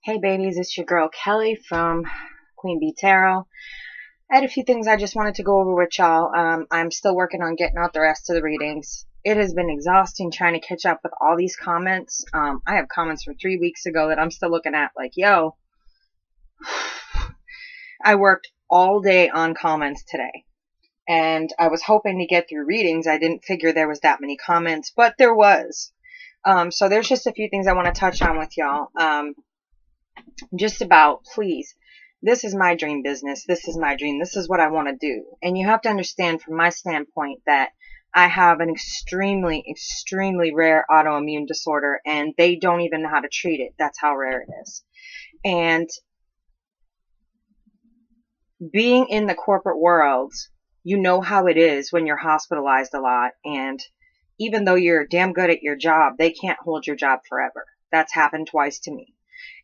Hey babies, it's your girl Kelly from Queen Bee Tarot. I had a few things I just wanted to go over with y'all. I'm still working on getting out the rest of the readings. It has been exhausting trying to catch up with all these comments. I have comments from 3 weeks ago that I'm still looking at like, yo, I worked all day on comments today. And I was hoping to get through readings. I didn't figure there was that many comments, but there was. So there's just a few things I want to touch on with y'all. Just about, please, this is my dream business. This is my dream. This is what I want to do. And you have to understand from my standpoint that I have an extremely, extremely rare autoimmune disorder and they don't even know how to treat it. That's how rare it is. And being in the corporate world, you know how it is when you're hospitalized a lot. And even though you're damn good at your job, they can't hold your job forever. That's happened twice to me.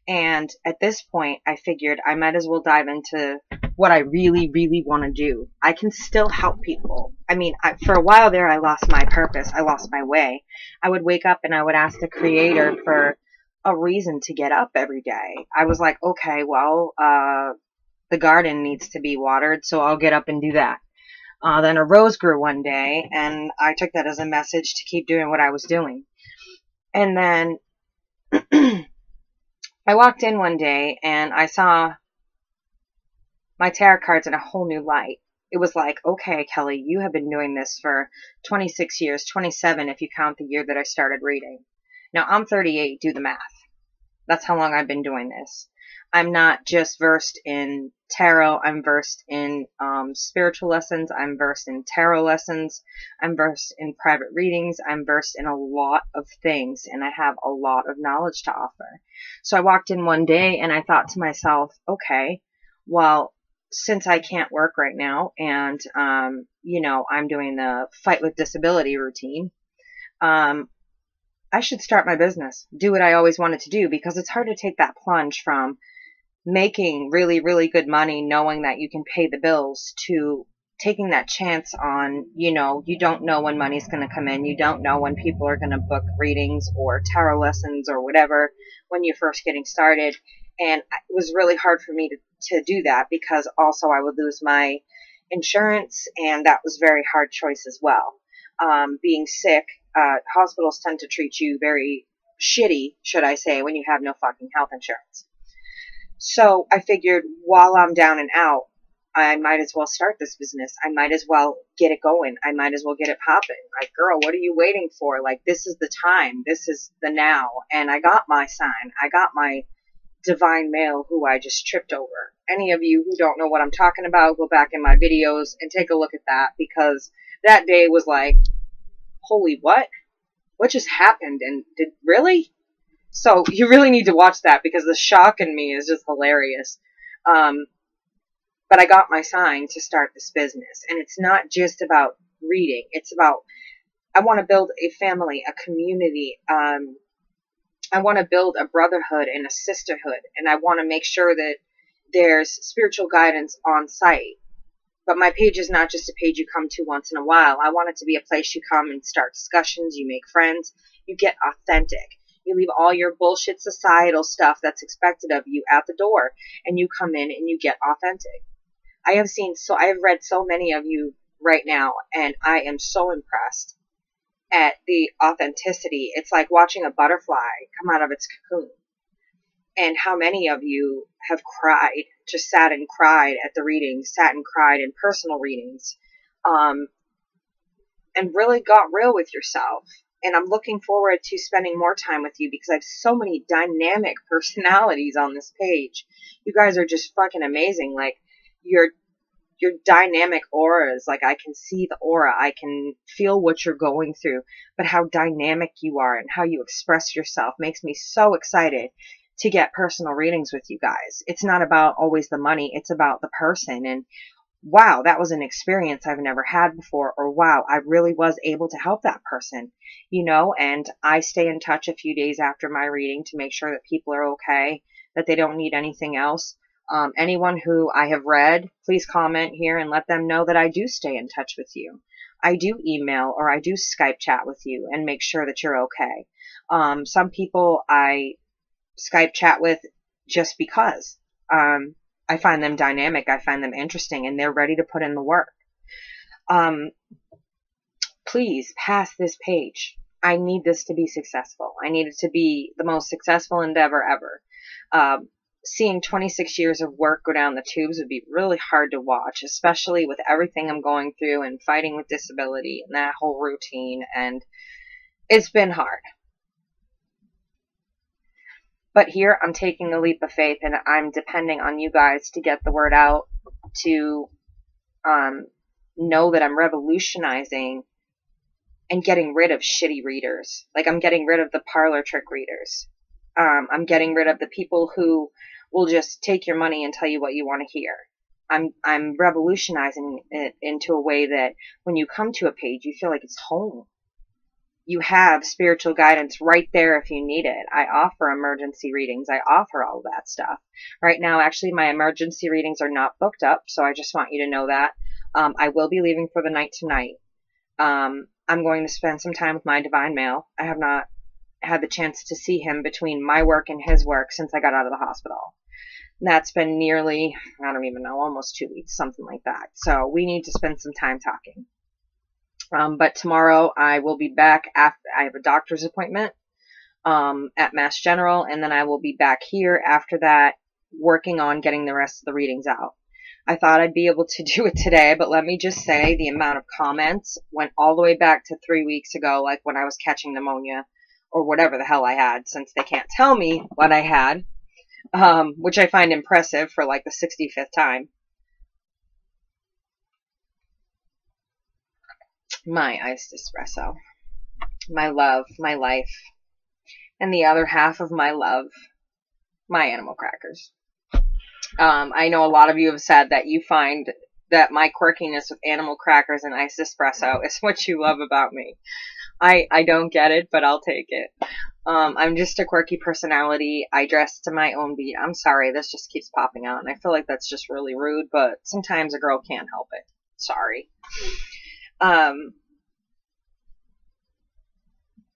And at this point, I figured I might as well dive into what I really, really want to do. I can still help people. I mean, for a while there, I lost my purpose. I lost my way. I would wake up and I would ask the creator for a reason to get up every day. I was like, okay, well, the garden needs to be watered, so I'll get up and do that. Then a rose grew one day, and I took that as a message to keep doing what I was doing. And then I walked in one day and I saw my tarot cards in a whole new light. It was like, okay, Kelly, you have been doing this for 26 years, 27 if you count the year that I started reading. Now, I'm 38, do the math. That's how long I've been doing this. I'm not just versed in tarot, I'm versed in spiritual lessons, I'm versed in tarot lessons, I'm versed in private readings, I'm versed in a lot of things, and I have a lot of knowledge to offer. So I walked in one day and I thought to myself, okay, well, since I can't work right now and, you know, I'm doing the fight with disability routine, I should start my business, do what I always wanted to do, because it's hard to take that plunge from making really, really good money, knowing that you can pay the bills, to taking that chance on, you know, you don't know when money's going to come in. You don't know when people are going to book readings or tarot lessons or whatever when you're first getting started. And it was really hard for me to do that, because also I would lose my insurance, and that was a very hard choice as well. Being sick, hospitals tend to treat you very shitty, should I say, when you have no fucking health insurance. So I figured, while I'm down and out, I might as well start this business. I might as well get it going. I might as well get it popping. Like, girl, what are you waiting for? Like, this is the time. This is the now. And I got my sign. I got my divine male who I just tripped over. Any of you who don't know what I'm talking about, go back in my videos and take a look at that, because that day was like, holy what? What just happened? And really? So you really need to watch that, because the shock in me is just hilarious. But I got my sign to start this business. And it's not just about reading. It's about, I want to build a family, a community. I want to build a brotherhood and a sisterhood. And I want to make sure that there's spiritual guidance on site. But my page is not just a page you come to once in a while. I want it to be a place you come and start discussions. You make friends. You get authentic. You leave all your bullshit societal stuff that's expected of you at the door, and you come in and you get authentic. I have read so many of you right now, and I am so impressed at the authenticity. It's like watching a butterfly come out of its cocoon. And how many of you have cried, just sat and cried at the readings, sat and cried in personal readings, and really got real with yourself. And I'm looking forward to spending more time with you, because I have so many dynamic personalities on this page. You guys are just fucking amazing. Like, your dynamic auras, like, I can see the aura, I can feel what you're going through, but how dynamic you are and how you express yourself makes me so excited to get personal readings with you guys. It's not about always the money, it's about the person. And wow, that was an experience I've never had before, or wow, I really was able to help that person, you know. And I stay in touch a few days after my reading to make sure that people are okay, that they don't need anything else. Anyone who I have read, please comment here and let them know that I do stay in touch with you. I do email or I do Skype chat with you and make sure that you're okay. Some people I Skype chat with just because. I find them dynamic. I find them interesting, and they're ready to put in the work. Please pass this page. I need this to be successful. I need it to be the most successful endeavor ever. Seeing 26 years of work go down the tubes would be really hard to watch, especially with everything I'm going through and fighting with disability and that whole routine. And it's been hard. But here I'm taking a leap of faith, and I'm depending on you guys to get the word out, to know that I'm revolutionizing and getting rid of shitty readers. Like, I'm getting rid of the parlor trick readers. I'm getting rid of the people who will just take your money and tell you what you want to hear. I'm revolutionizing it into a way that when you come to a page, you feel like it's home. You have spiritual guidance right there if you need it. I offer emergency readings. I offer all of that stuff. Right now, actually, my emergency readings are not booked up, so I just want you to know that. I will be leaving for the night tonight. I'm going to spend some time with my divine male. I have not had the chance to see him between my work and his work since I got out of the hospital. That's been nearly, I don't even know, almost 2 weeks, something like that. So we need to spend some time talking. But tomorrow I will be back after I have a doctor's appointment at Mass General, and then I will be back here after that working on getting the rest of the readings out. I thought I'd be able to do it today, but let me just say the amount of comments went all the way back to 3 weeks ago, like when I was catching pneumonia or whatever the hell I had, since they can't tell me what I had, which I find impressive for like the 65th time. My iced espresso, my love, my life, and the other half of my love, my animal crackers. I know a lot of you have said that you find that my quirkiness with animal crackers and iced espresso is what you love about me. I don't get it, but I'll take it. I'm just a quirky personality. I dress to my own beat. I'm sorry, this just keeps popping out, and I feel like that's just really rude, but sometimes a girl can't help it. Sorry.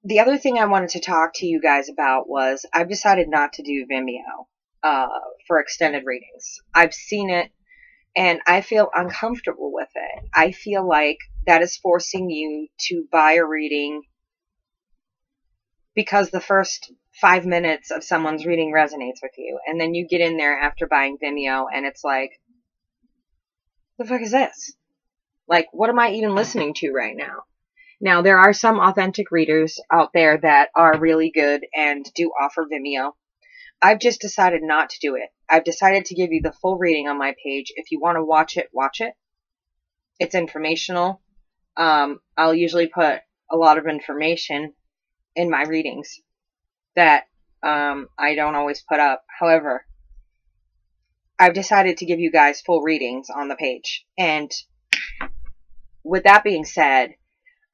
The other thing I wanted to talk to you guys about was I've decided not to do Vimeo for extended readings. I've seen it, and I feel uncomfortable with it. I feel like that is forcing you to buy a reading because the first 5 minutes of someone's reading resonates with you, and then you get in there after buying Vimeo, and it's like, the fuck is this? Like, what am I even listening to right now? Now, there are some authentic readers out there that are really good and do offer Vimeo. I've just decided not to do it. I've decided to give you the full reading on my page. If you want to watch it, watch it. It's informational. I'll usually put a lot of information in my readings that I don't always put up. However, I've decided to give you guys full readings on the page. And with that being said,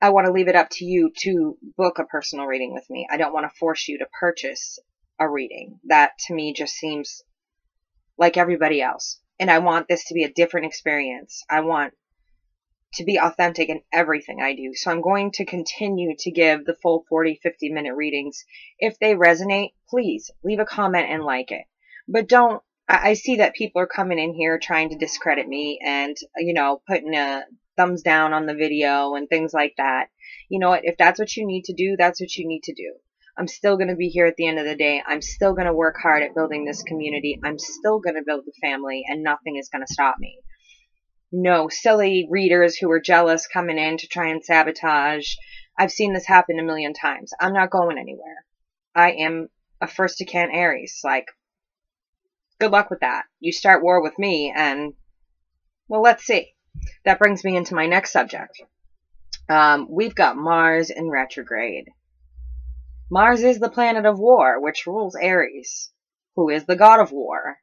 I want to leave it up to you to book a personal reading with me. I don't want to force you to purchase a reading. That to me just seems like everybody else. And I want this to be a different experience. I want to be authentic in everything I do. So I'm going to continue to give the full 40, 50-minute readings. If they resonate, please leave a comment and like it. But don't, I see that people are coming in here trying to discredit me and, you know, putting a thumbs down on the video and things like that. You know what? If that's what you need to do, that's what you need to do. I'm still going to be here at the end of the day. I'm still going to work hard at building this community. I'm still going to build the family, and nothing is going to stop me. No silly readers who are jealous coming in to try and sabotage. I've seen this happen a million times. I'm not going anywhere. I am a first decan Aries. Like, good luck with that. You start war with me, and, well, let's see. That brings me into my next subject. We've got Mars in retrograde. Mars is the planet of war, which rules Aries, who is the god of war.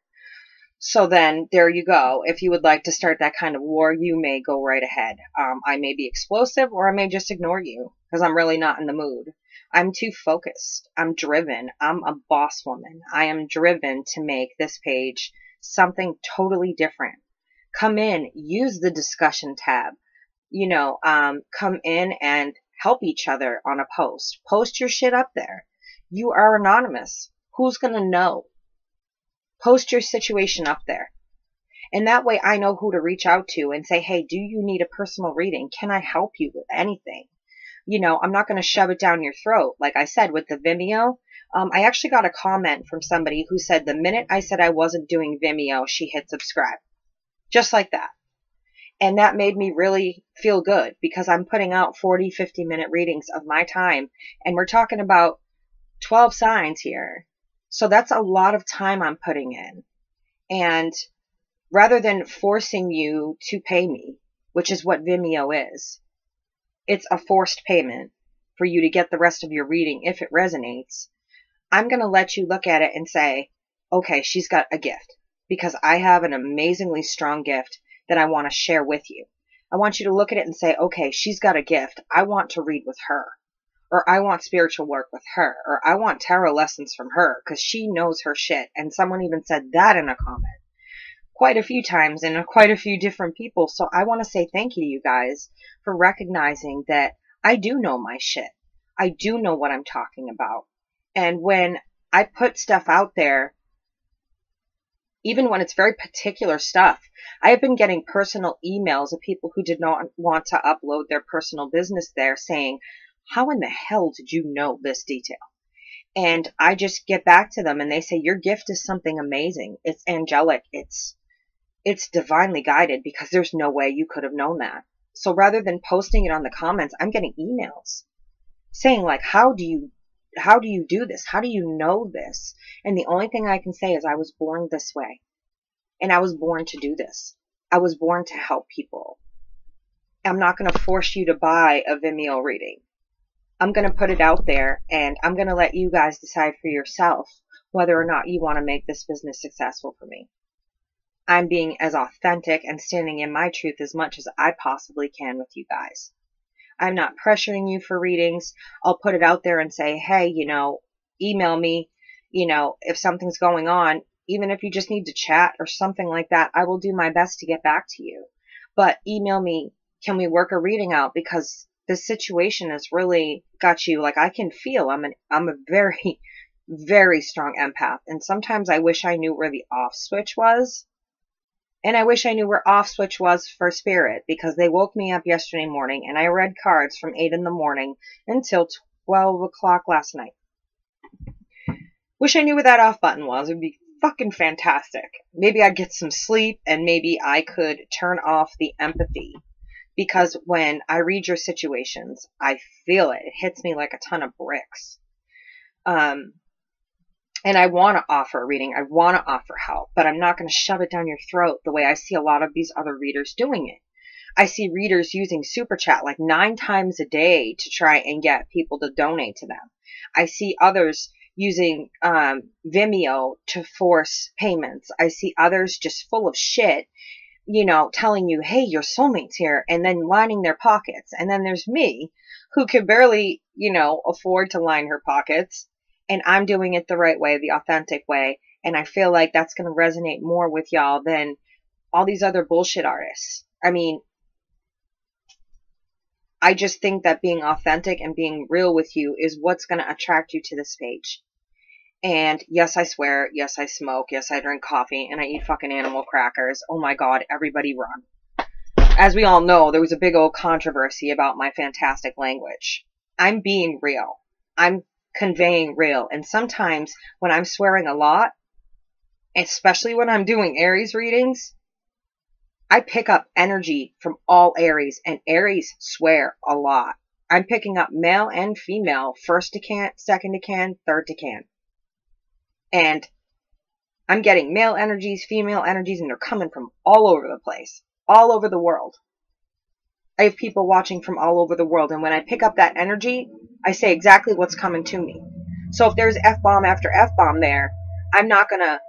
So then, there you go. If you would like to start that kind of war, you may go right ahead. I may be explosive, or I may just ignore you, because I'm really not in the mood. I'm too focused. I'm driven. I'm a boss woman. I am driven to make this page something totally different. Come in, use the discussion tab. You know, come in and help each other on a post. Post your shit up there. You are anonymous. Who's going to know? Post your situation up there. And that way I know who to reach out to and say, hey, do you need a personal reading? Can I help you with anything? You know, I'm not going to shove it down your throat. Like I said, with the Vimeo, I actually got a comment from somebody who said the minute I said I wasn't doing Vimeo, she hit subscribe. Just like that. And that made me really feel good because I'm putting out 40, 50-minute readings of my time. And we're talking about 12 signs here. So that's a lot of time I'm putting in. And rather than forcing you to pay me, which is what Vimeo is, it's a forced payment for you to get the rest of your reading if it resonates. I'm going to let you look at it and say, okay, she's got a gift because I have an amazingly strong gift that I want to share with you. I want you to look at it and say, okay, she's got a gift. I want to read with her, or I want spiritual work with her, or I want tarot lessons from her because she knows her shit. And someone even said that in a comment quite a few times and quite a few different people. So I want to say thank you to you guys for recognizing that I do know my shit. I do know what I'm talking about. And when I put stuff out there, even when it's very particular stuff, I have been getting personal emails of people who did not want to upload their personal business there saying, how in the hell did you know this detail? And I just get back to them and they say, your gift is something amazing. It's angelic. It's divinely guided because there's no way you could have known that. So rather than posting it on the comments, I'm getting emails saying like, how do you do this? How do you know this? And the only thing I can say is I was born this way. And I was born to do this. I was born to help people. I'm not going to force you to buy a Vimeo reading. I'm going to put it out there and I'm going to let you guys decide for yourself whether or not you want to make this business successful for me. I'm being as authentic and standing in my truth as much as I possibly can with you guys. I'm not pressuring you for readings. I'll put it out there and say, hey, you know, email me, you know, if something's going on, even if you just need to chat or something like that, I will do my best to get back to you. But email me, can we work a reading out? Because this situation has really got you, like I can feel I'm a very, very strong empath. And sometimes I wish I knew where the off switch was. And I wish I knew where off switch was for spirit because they woke me up yesterday morning and I read cards from 8 in the morning until 12 o'clock last night. Wish I knew where that off button was. It would be fucking fantastic. Maybe I'd get some sleep and maybe I could turn off the empathy because when I read your situations, I feel it. It hits me like a ton of bricks. And I want to offer a reading. I want to offer help, but I'm not going to shove it down your throat the way I see a lot of these other readers doing it. I see readers using Super Chat like 9 times a day to try and get people to donate to them. I see others using Vimeo to force payments. I see others just full of shit, you know, telling you, hey, your soulmate's here, and then lining their pockets. And then there's me, who can barely, you know, afford to line her pockets. And I'm doing it the right way, the authentic way. And I feel like that's going to resonate more with y'all than all these other bullshit artists. I mean, I just think that being authentic and being real with you is what's going to attract you to this page. And yes, I swear. Yes, I smoke. Yes, I drink coffee. And I eat fucking animal crackers. Oh my God, everybody run. As we all know, there was a big old controversy about my fantastic language. I'm being real. I'm conveying real. And sometimes when I'm swearing a lot, especially when I'm doing Aries readings, I pick up energy from all Aries, and Aries swear a lot. I'm picking up male and female, first decan, second decan, third decan. And I'm getting male energies, female energies, and they're coming from all over the place, all over the world. I have people watching from all over the world, and when I pick up that energy, I say exactly what's coming to me. So if there's F-bomb after F-bomb there, I'm not going to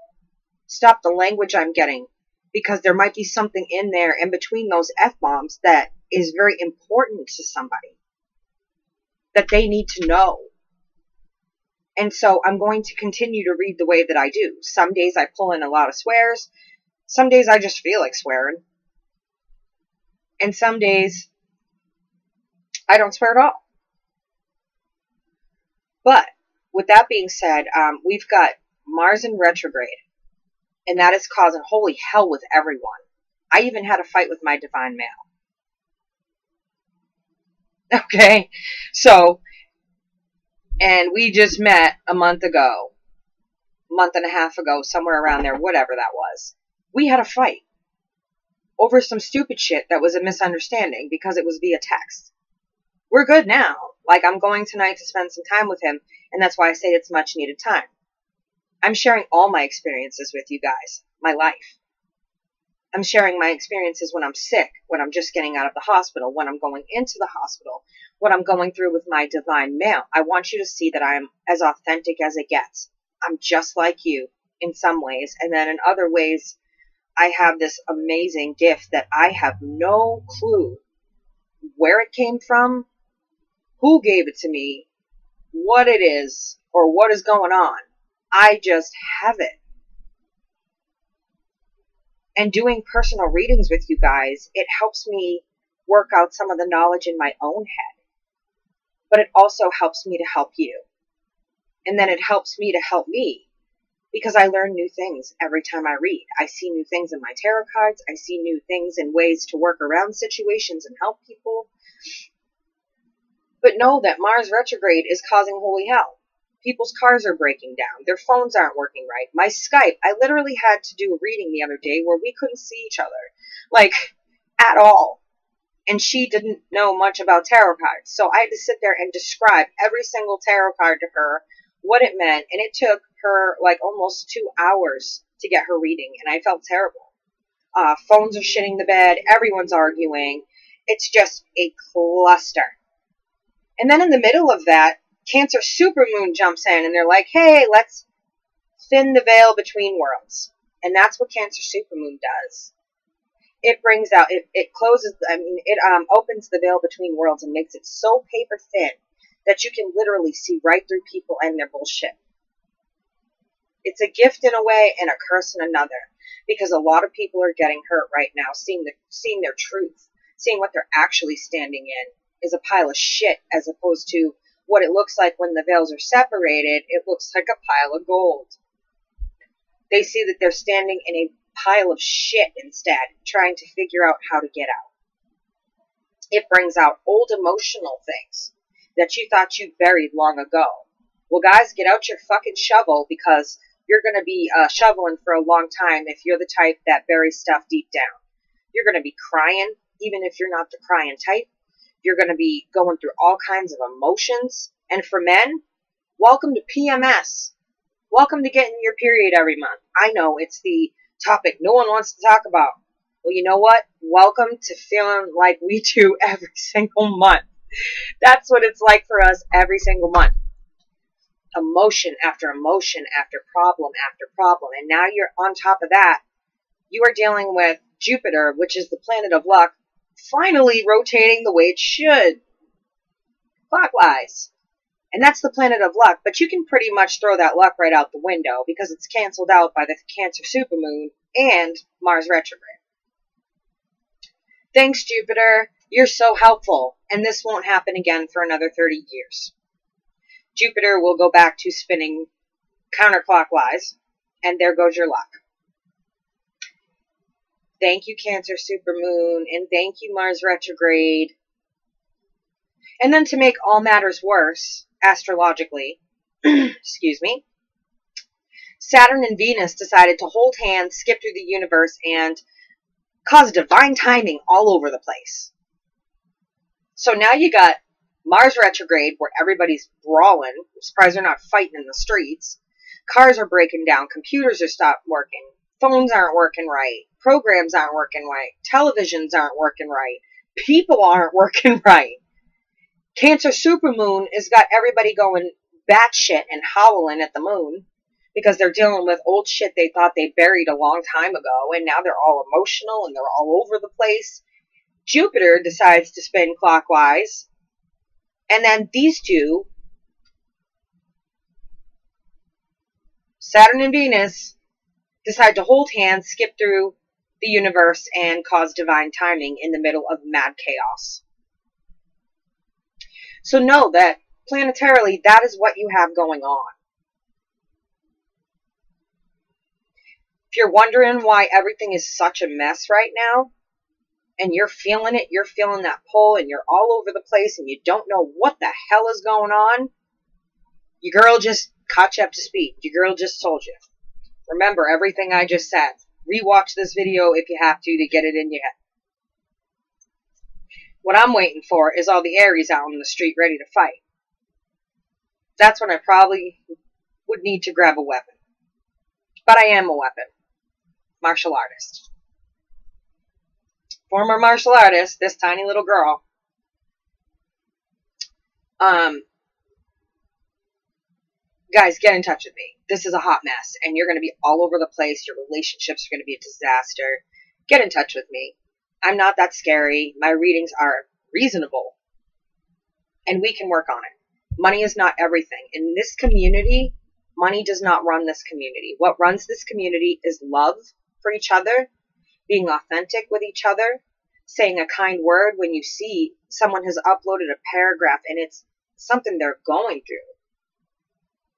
stop the language I'm getting because there might be something in there in between those F-bombs that is very important to somebody that they need to know. And so I'm going to continue to read the way that I do. Some days I pull in a lot of swears. Some days I just feel like swearing. And some days I don't swear at all. But with that being said, we've got Mars in retrograde. And that is causing holy hell with everyone. I even had a fight with my divine male. Okay? So, and we just met a month and a half ago, somewhere around there, whatever that was. We had a fight over some stupid shit that was a misunderstanding because it was via text. We're good now. Like, I'm going tonight to spend some time with him, and that's why I say it's much needed time. I'm sharing all my experiences with you guys, my life. I'm sharing my experiences when I'm sick, when I'm just getting out of the hospital, when I'm going into the hospital, what I'm going through with my divine male. I want you to see that I'm as authentic as it gets. I'm just like you in some ways, and then in other ways, I have this amazing gift that I have no clue where it came from, who gave it to me, what it is, or what is going on. I just have it. And doing personal readings with you guys, it helps me work out some of the knowledge in my own head. But it also helps me to help you. And then it helps me to help me. Because I learn new things every time I read. I see new things in my tarot cards. I see new things and ways to work around situations and help people. But know that Mars retrograde is causing holy hell. People's cars are breaking down. Their phones aren't working right. My Skype, I literally had to do a reading the other day where we couldn't see each other. Like, at all. And she didn't know much about tarot cards. So I had to sit there and describe every single tarot card to her, what it meant. And it took her like almost 2 hours to get her reading. And I felt terrible. Phones are shitting the bed. Everyone's arguing. It's just a cluster. And then in the middle of that, Cancer supermoon jumps in and they're like, hey, let's thin the veil between worlds. And that's what Cancer supermoon does. It brings out, it closes, it opens the veil between worlds and makes it so paper thin that you can literally see right through people and their bullshit. It's a gift in a way and a curse in another, because a lot of people are getting hurt right now, seeing their truth, seeing what they're actually standing in is a pile of shit, as opposed to what it looks like when the veils are separated. It looks like a pile of gold. They see that they're standing in a pile of shit instead, trying to figure out how to get out. It brings out old emotional things that you thought you buried long ago. Well, guys, get out your fucking shovel, because you're going to be shoveling for a long time if you're the type that buries stuff deep down. You're going to be crying, even if you're not the crying type. You're going to be going through all kinds of emotions. And for men, welcome to PMS. Welcome to getting your period every month. I know it's the topic no one wants to talk about. Well, you know what? Welcome to feeling like we do every single month. That's what it's like for us every single month. Emotion after emotion after problem after problem. And now you're on top of that. You are dealing with Jupiter, which is the planet of luck, finally rotating the way it should. Clockwise. And that's the planet of luck, but you can pretty much throw that luck right out the window because it's canceled out by the Cancer supermoon and Mars retrograde. Thanks, Jupiter. You're so helpful, and this won't happen again for another 30 years. Jupiter will go back to spinning counterclockwise, and there goes your luck. Thank you, Cancer supermoon, and thank you, Mars retrograde. And then to make all matters worse, astrologically, excuse me, Saturn and Venus decided to hold hands, skip through the universe, and cause divine timing all over the place. So now you got Mars retrograde, where everybody's brawling. I'm surprised they're not fighting in the streets. Cars are breaking down. Computers are stopped working. Phones aren't working right. Programs aren't working right. Televisions aren't working right. People aren't working right. Cancer supermoon has got everybody going batshit and howling at the moon because they're dealing with old shit they thought they buried a long time ago, and now they're all emotional and they're all over the place. Jupiter decides to spin clockwise, and then these two, Saturn and Venus, decide to hold hands, skip through the universe, and cause divine timing in the middle of mad chaos. So know that planetarily, that is what you have going on. If you're wondering why everything is such a mess right now, and you're feeling it, you're feeling that pull, and you're all over the place, and you don't know what the hell is going on, your girl just caught you up to speed. Your girl just told you. Remember everything I just said. Rewatch this video if you have to get it in your head. What I'm waiting for is all the Aries out on the street ready to fight. That's when I probably would need to grab a weapon. But I am a weapon. Martial artist. Former martial artist, this tiny little girl. Guys, get in touch with me. This is a hot mess, and you're going to be all over the place. Your relationships are going to be a disaster. Get in touch with me. I'm not that scary. My readings are reasonable, and we can work on it. Money is not everything. In this community, money does not run this community. What runs this community is love for each other, being authentic with each other, saying a kind word when you see someone has uploaded a paragraph and it's something they're going through.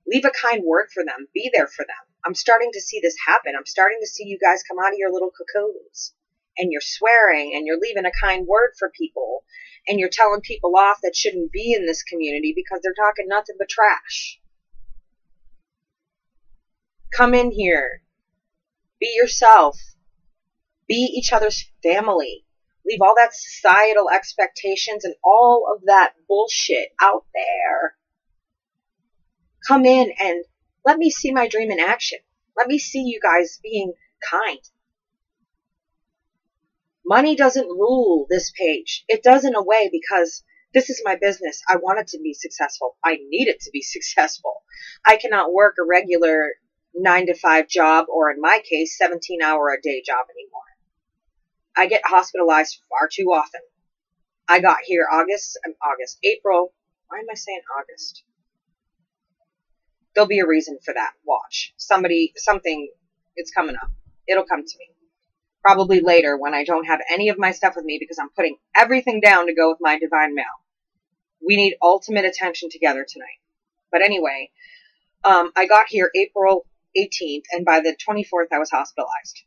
Leave a kind word for them. Be there for them. I'm starting to see this happen. I'm starting to see you guys come out of your little cocoons. And you're swearing, and you're leaving a kind word for people. And you're telling people off that shouldn't be in this community because they're talking nothing but trash. Come in here. Be yourself. Be each other's family. Leave all that societal expectations and all of that bullshit out there. Come in and let me see my dream in action. Let me see you guys being kind. Money doesn't rule this page. It does in a way because this is my business. I want it to be successful. I need it to be successful. I cannot work a regular 9-to-5 job, or in my case, 17-hour-a-day job anymore. I get hospitalized far too often. I got here April. Why am I saying August? There'll be a reason for that. Watch. Something, it's coming up. It'll come to me. Probably later when I don't have any of my stuff with me because I'm putting everything down to go with my divine mail. We need ultimate attention together tonight. But anyway, I got here April 18th, and by the 24th I was hospitalized.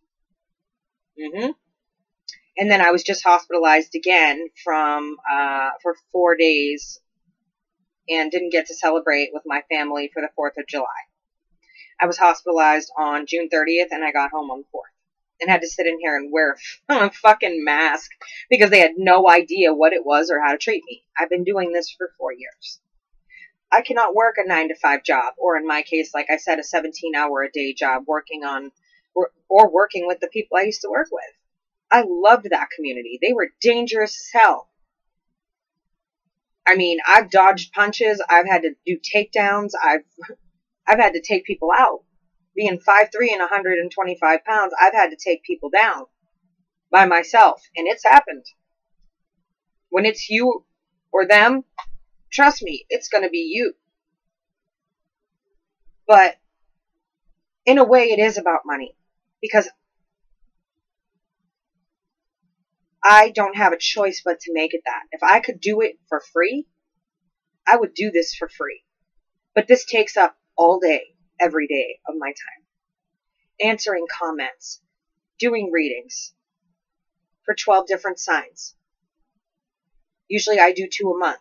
And then I was just hospitalized again for 4 days and didn't get to celebrate with my family for the 4th of July. I was hospitalized on June 30th, and I got home on the 4th. And had to sit in here and wear a fucking mask because they had no idea what it was or how to treat me. I've been doing this for 4 years. I cannot work a 9-to-5 job, or in my case, like I said, a 17-hour-a-day job working with the people I used to work with. I loved that community. They were dangerous as hell. I mean, I've dodged punches. I've had to do takedowns. I've had to take people out. Being 5'3" and 125 pounds, I've had to take people down by myself. And it's happened. When it's you or them, trust me, it's going to be you. But in a way, it is about money. Because I don't have a choice but to make it that. If I could do it for free, I would do this for free. But this takes up all day, every day of my time. Answering comments, doing readings for 12 different signs. Usually I do 2 a month.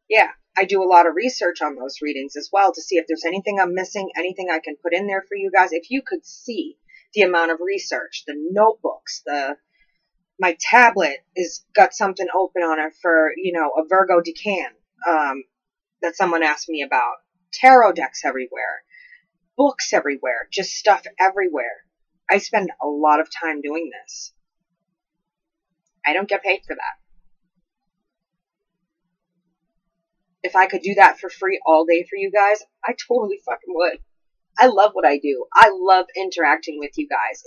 Yeah, I do a lot of research on those readings as well to see if there's anything I'm missing, anything I can put in there for you guys. If you could see the amount of research, the notebooks, my tablet is got something open on it for, a Virgo decan that someone asked me about. Tarot decks everywhere. Books everywhere. Just stuff everywhere. I spend a lot of time doing this. I don't get paid for that. If I could do that for free all day for you guys, I totally fucking would. I love what I do. I love interacting with you guys.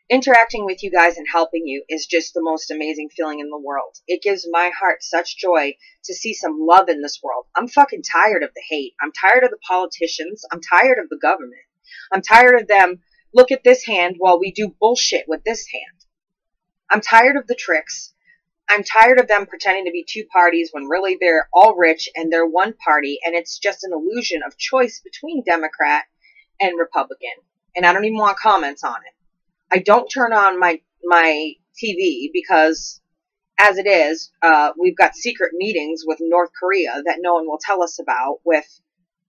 Interacting with you guys and helping you is just the most amazing feeling in the world. It gives my heart such joy to see some love in this world. I'm fucking tired of the hate. I'm tired of the politicians. I'm tired of the government. I'm tired of them, look at this hand while we do bullshit with this hand. I'm tired of the tricks. I'm tired of them pretending to be two parties when really they're all rich and they're one party, and it's just an illusion of choice between Democrat and Republican. And I don't even want comments on it. I don't turn on my TV because, as it is, we've got secret meetings with North Korea that no one will tell us about with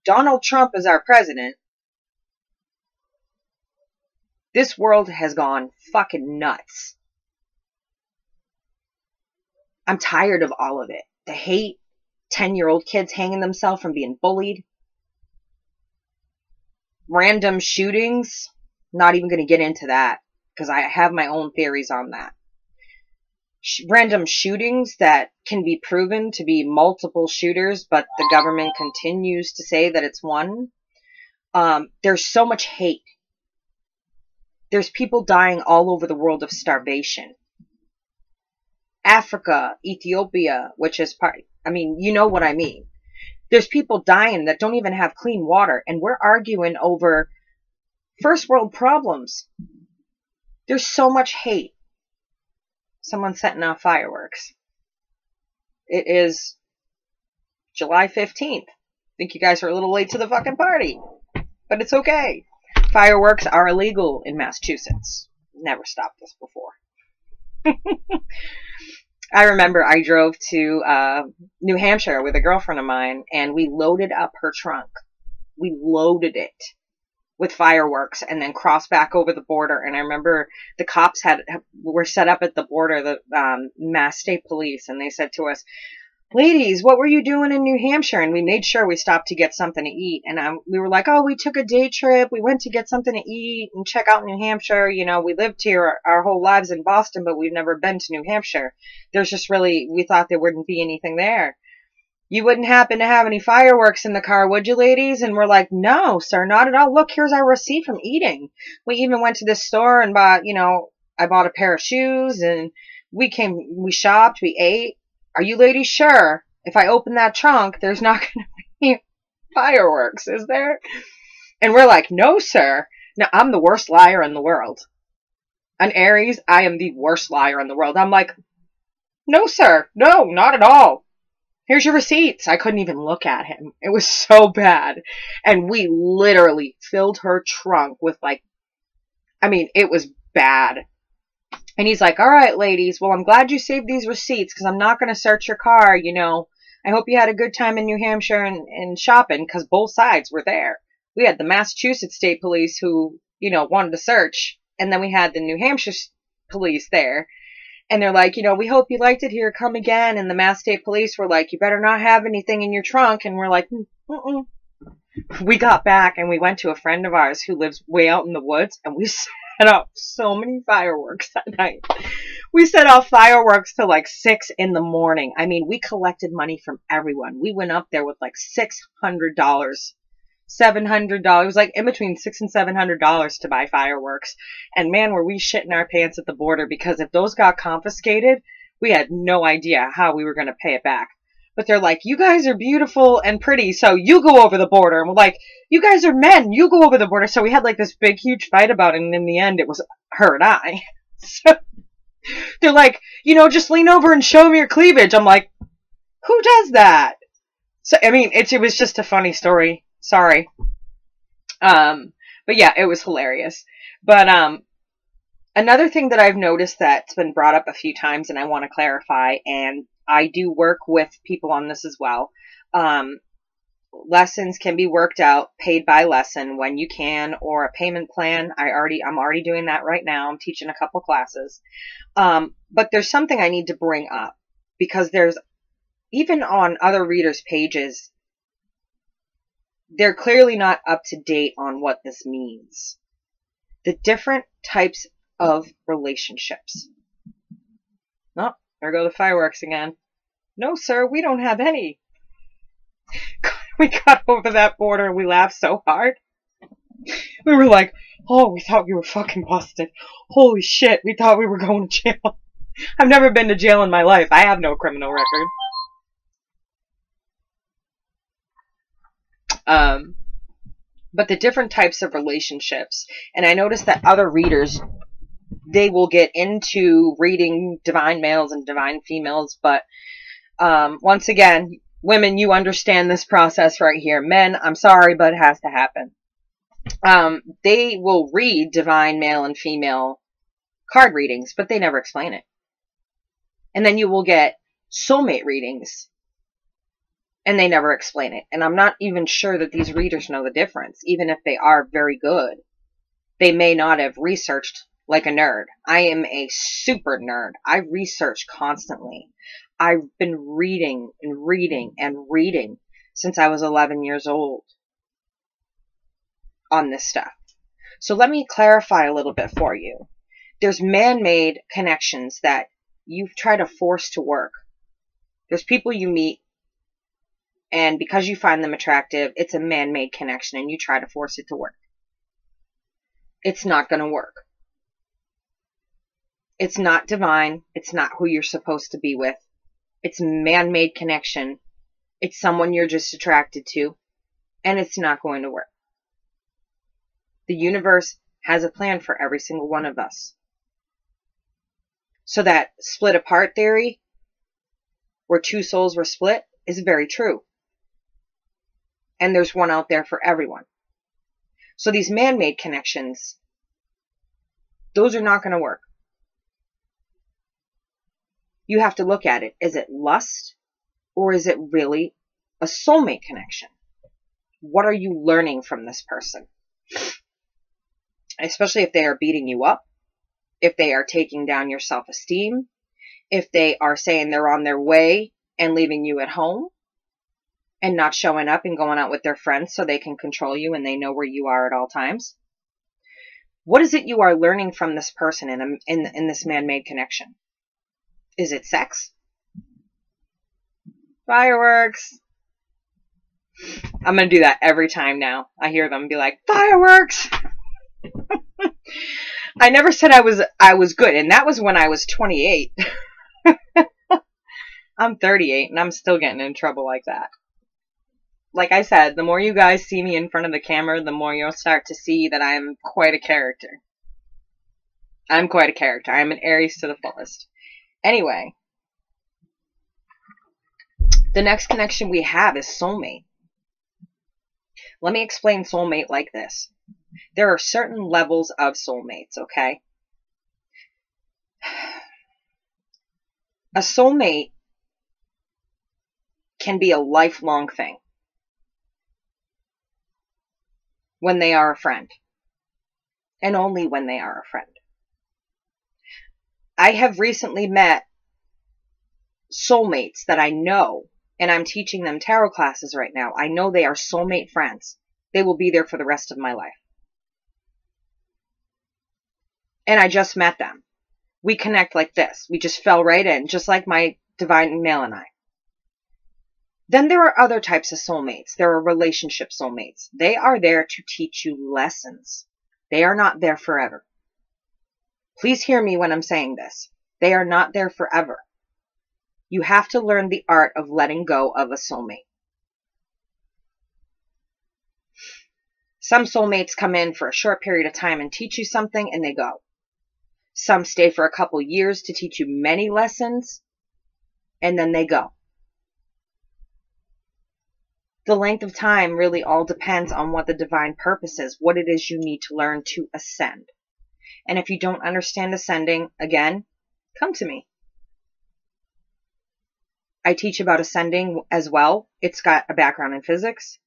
Donald Trump as our president. This world has gone fucking nuts. I'm tired of all of it. The hate, 10-year-old kids hanging themselves from being bullied, random shootings. Not even going to get into that because I have my own theories on that. Random shootings that can be proven to be multiple shooters, but the government continues to say that it's one. There's so much hate. There's people dying all over the world of starvation. Africa, Ethiopia, which is part, I mean, you know what I mean. There's people dying that don't even have clean water, and we're arguing over first world problems. There's so much hate. Someone's setting off fireworks. It is July 15th. I think you guys are a little late to the fucking party, but it's okay. Fireworks are illegal in Massachusetts. Never stopped us before. I remember I drove to New Hampshire with a girlfriend of mine, and we loaded up her trunk. We loaded it with fireworks and then crossed back over the border. And I remember the cops were set up at the border, the Mass State Police, and they said to us, "Ladies, what were you doing in New Hampshire?" And we made sure we stopped to get something to eat. And we were like, "Oh, we took a day trip. We went to get something to eat and check out New Hampshire. You know, we lived here our whole lives in Boston, but we've never been to New Hampshire. There's just really, we thought there wouldn't be anything there. You wouldn't happen to have any fireworks in the car, would you, ladies?" And we're like, "No, sir, not at all. Look, here's our receipt from eating. We even went to this store and bought, you know, I bought a pair of shoes, and we shopped, we ate. Are you ladies sure? If I open that trunk, there's not going to be fireworks, is there?" And we're like, "No, sir." Now, I'm the worst liar in the world. An Aries, I am the worst liar in the world. I'm like, "No, sir. No, not at all. Here's your receipts." I couldn't even look at him. It was so bad. And we literally filled her trunk with it was bad. And he's like, "All right, ladies, well, I'm glad you saved these receipts because I'm not going to search your car. You know, I hope you had a good time in New Hampshire and shopping," because both sides were there. We had the Massachusetts State Police who, you know, wanted to search. And then we had the New Hampshire Police there. And they're like, "You know, we hope you liked it here. Come again." And the Mass State Police were like, "You better not have anything in your trunk." And we're like, "Mm-mm." We got back and we went to a friend of ours who lives way out in the woods, and we set off so many fireworks that night. We set off fireworks till like 6 in the morning. I mean, we collected money from everyone. We went up there with like $600. $700, like in between $600 and $700 to buy fireworks. And man, were we shitting our pants at the border, because if those got confiscated, we had no idea how we were going to pay it back. But they're like, "You guys are beautiful and pretty, so you go over the border." And we're like, "You guys are men, you go over the border." So we had like this big, huge fight about it. And in the end, it was her and I. So they're like, "You know, just lean over and show me your cleavage." I'm like, who does that? So, I mean, it was just a funny story. Sorry. But yeah, it was hilarious. But, another thing that I've noticed that's been brought up a few times, and I want to clarify, and I do work with people on this as well. Lessons can be worked out, paid by lesson when you can, or a payment plan. I'm already doing that right now. I'm teaching a couple classes. But there's something I need to bring up, because there's, even on other readers' pages, they're clearly not up to date on what this means. The different types of relationships. Oh, there go the fireworks again. "No, sir, we don't have any." We got over that border and we laughed so hard. We were like, "Oh, we thought we were fucking busted. Holy shit, we thought we were going to jail." I've never been to jail in my life. I have no criminal record. But the different types of relationships, and I noticed that other readers, they will get into reading divine males and divine females, but once again, women, you understand this process right here. Men, I'm sorry, but it has to happen. They will read divine male and female card readings, but they never explain it. And then you will get soulmate readings, and they never explain it. And I'm not even sure that these readers know the difference, even if they are very good. They may not have researched like a nerd. I am a super nerd. I research constantly. I've been reading and reading and reading since I was 11 years old on this stuff. So let me clarify a little bit for you. There's man-made connections that you try to force to work. There's people you meet, and because you find them attractive, it's a man-made connection, and you try to force it to work. It's not going to work. It's not divine. It's not who you're supposed to be with. It's a man-made connection. It's someone you're just attracted to, and it's not going to work. The universe has a plan for every single one of us. So that split apart theory, where two souls were split, is very true. And there's one out there for everyone. So these man-made connections, those are not going to work. You have to look at it. Is it lust, or is it really a soulmate connection? What are you learning from this person? Especially if they are beating you up, if they are taking down your self-esteem, if they are saying they're on their way and leaving you at home and not showing up and going out with their friends so they can control you and they know where you are at all times. What is it you are learning from this person in this man-made connection? Is it sex? Fireworks. I'm going to do that every time now. I hear them be like, fireworks. I never said I was good, and that was when I was 28. I'm 38, and I'm still getting in trouble like that. Like I said, the more you guys see me in front of the camera, the more you'll start to see that I'm quite a character. I'm quite a character. I'm an Aries to the fullest. Anyway, the next connection we have is soulmate. Let me explain soulmate like this. There are certain levels of soulmates, okay? A soulmate can be a lifelong thing when they are a friend, and only when they are a friend. I have recently met soulmates that I know, and I'm teaching them tarot classes right now. I know they are soulmate friends. They will be there for the rest of my life. And I just met them. We connect like this. We just fell right in, just like my divine male and I. Then there are other types of soulmates. There are relationship soulmates. They are there to teach you lessons. They are not there forever. Please hear me when I'm saying this. They are not there forever. You have to learn the art of letting go of a soulmate. Some soulmates come in for a short period of time and teach you something, and they go. Some stay for a couple years to teach you many lessons, and then they go. The length of time really all depends on what the divine purpose is, what it is you need to learn to ascend. And if you don't understand ascending, again, come to me. I teach about ascending as well. It's got a background in physics.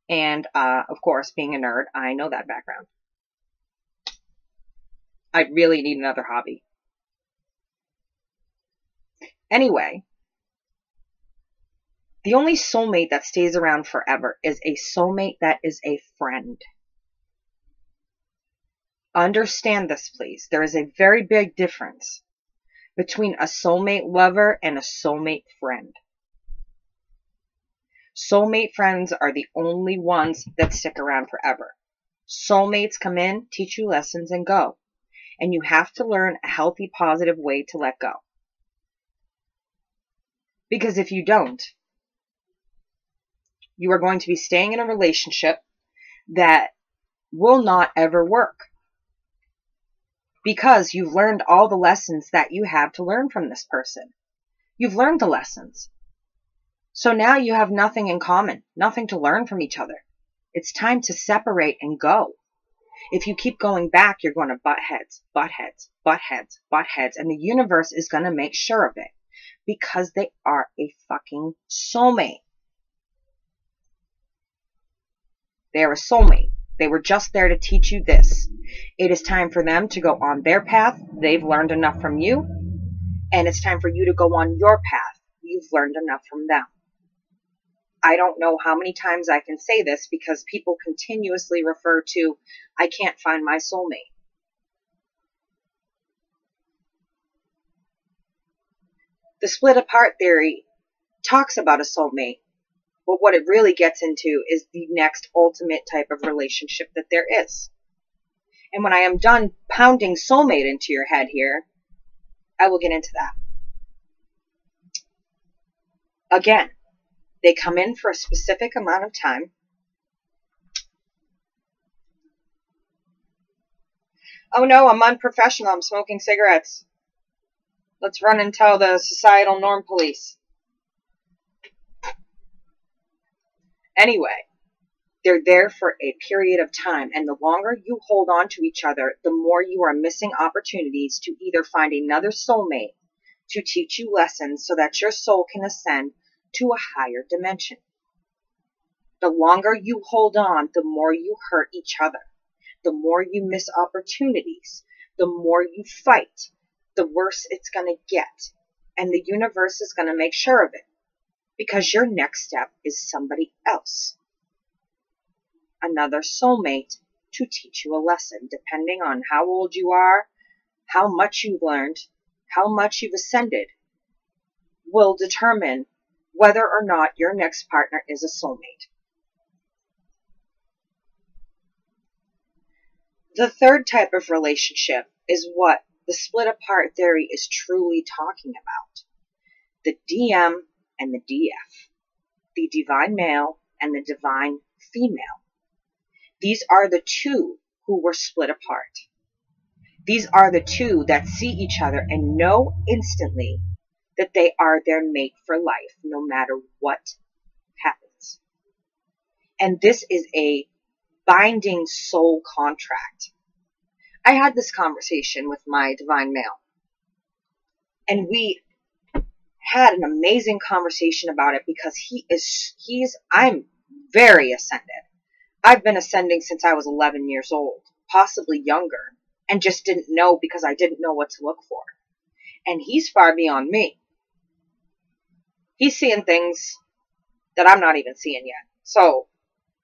And, of course, being a nerd, I know that background. I really need another hobby. Anyway, the only soulmate that stays around forever is a soulmate that is a friend. Understand this, please. There is a very big difference between a soulmate lover and a soulmate friend. Soulmate friends are the only ones that stick around forever. Soulmates come in, teach you lessons, and go. And you have to learn a healthy, positive way to let go. Because if you don't, you are going to be staying in a relationship that will not ever work. Because you've learned all the lessons that you have to learn from this person. You've learned the lessons. So now you have nothing in common, nothing to learn from each other. It's time to separate and go. If you keep going back, you're going to butt heads, butt heads, butt heads, butt heads, and the universe is going to make sure of it because they are a fucking soulmate. They are a soulmate. They were just there to teach you this. It is time for them to go on their path. They've learned enough from you, and it's time for you to go on your path. You've learned enough from them. I don't know how many times I can say this because people continuously refer to, I can't find my soulmate. The split apart theory talks about a soulmate, but what it really gets into is the next ultimate type of relationship that there is. And when I am done pounding soulmate into your head here, I will get into that. Again, they come in for a specific amount of time. Oh no, I'm unprofessional. I'm smoking cigarettes. Let's run and tell the societal norm police. Anyway, they're there for a period of time, and the longer you hold on to each other, the more you are missing opportunities to either find another soulmate to teach you lessons so that your soul can ascend to a higher dimension. The longer you hold on, the more you hurt each other. The more you miss opportunities, the more you fight, the worse it's going to get. And the universe is going to make sure of it. Because your next step is somebody else. Another soulmate to teach you a lesson, depending on how old you are, how much you've learned, how much you've ascended, will determine whether or not your next partner is a soulmate. The third type of relationship is what the split apart theory is truly talking about. The DM and the DF. The divine male and the divine female. These are the two who were split apart. These are the two that see each other and know instantly that they are their mate for life, no matter what happens. And this is a binding soul contract. I had this conversation with my divine male, and we had an amazing conversation about it because I'm very ascended. I've been ascending since I was 11 years old, possibly younger, and just didn't know because I didn't know what to look for. And he's far beyond me. He's seeing things that I'm not even seeing yet. So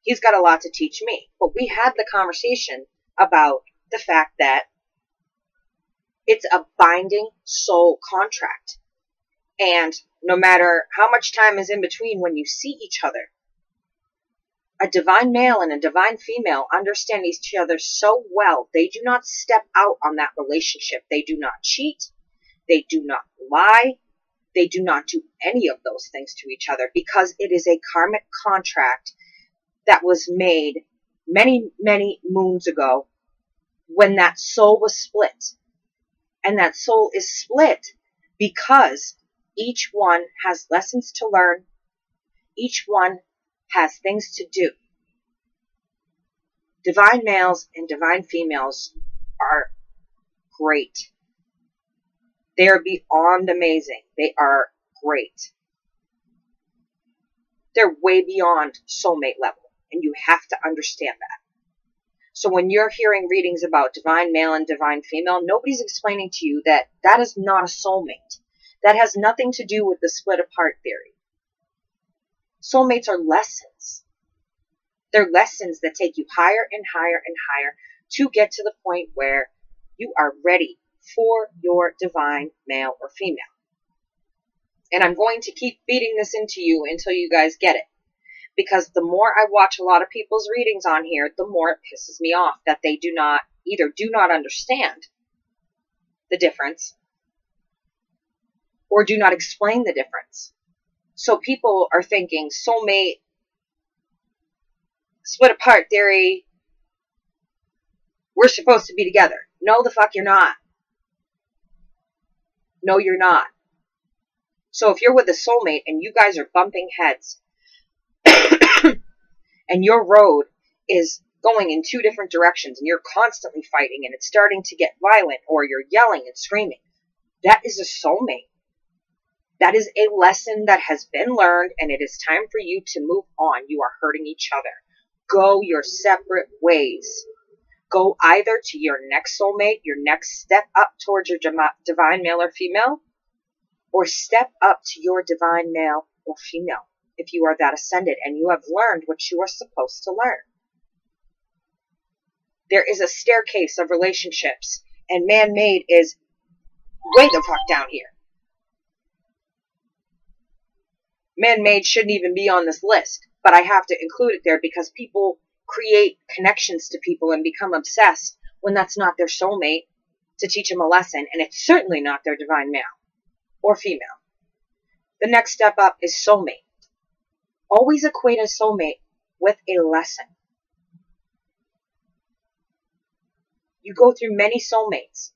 he's got a lot to teach me. But we had the conversation about the fact that it's a binding soul contract. And no matter how much time is in between when you see each other, a divine male and a divine female understand each other so well, they do not step out on that relationship. They do not cheat. They do not lie. They do not do any of those things to each other because it is a karmic contract that was made many, many moons ago when that soul was split. And that soul is split because each one has lessons to learn. Each one has things to do. Divine males and divine females are great. They are beyond amazing. They are great. They're way beyond soulmate level, and you have to understand that. So when you're hearing readings about divine male and divine female, nobody's explaining to you that that is not a soulmate. That has nothing to do with the split apart theory. Soulmates are lessons. They're lessons that take you higher and higher and higher to get to the point where you are ready for your divine male or female. And I'm going to keep feeding this into you until you guys get it. Because the more I watch a lot of people's readings on here, the more it pisses me off that they do not understand the difference or do not explain the difference. So people are thinking soulmate, split apart theory, we're supposed to be together. No, the fuck you're not. No, you're not. So if you're with a soulmate and you guys are bumping heads and your road is going in two different directions and you're constantly fighting and it's starting to get violent or you're yelling and screaming. That is a soulmate. That is a lesson that has been learned and it is time for you to move on. You are hurting each other. Go your separate ways. Go either to your next soulmate, your next step up towards your divine male or female, or step up to your divine male or female if you are that ascended and you have learned what you are supposed to learn. There is a staircase of relationships, and man-made is way the fuck down here. Man-made shouldn't even be on this list, but I have to include it there because people create connections to people and become obsessed when that's not their soulmate to teach them a lesson, and it's certainly not their divine male or female. The next step up is soulmate. Always equate a soulmate with a lesson. You go through many soulmates.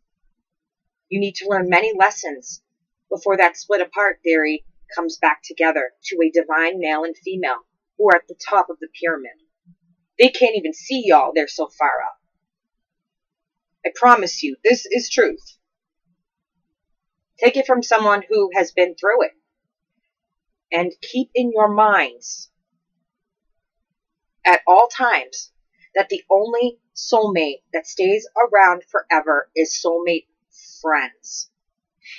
You need to learn many lessons before that split apart theory comes back together to a divine male and female who are at the top of the pyramid. They can't even see y'all, they're so far up. I promise you, this is truth. Take it from someone who has been through it. And keep in your minds at all times that the only soulmate that stays around forever is soulmate friends.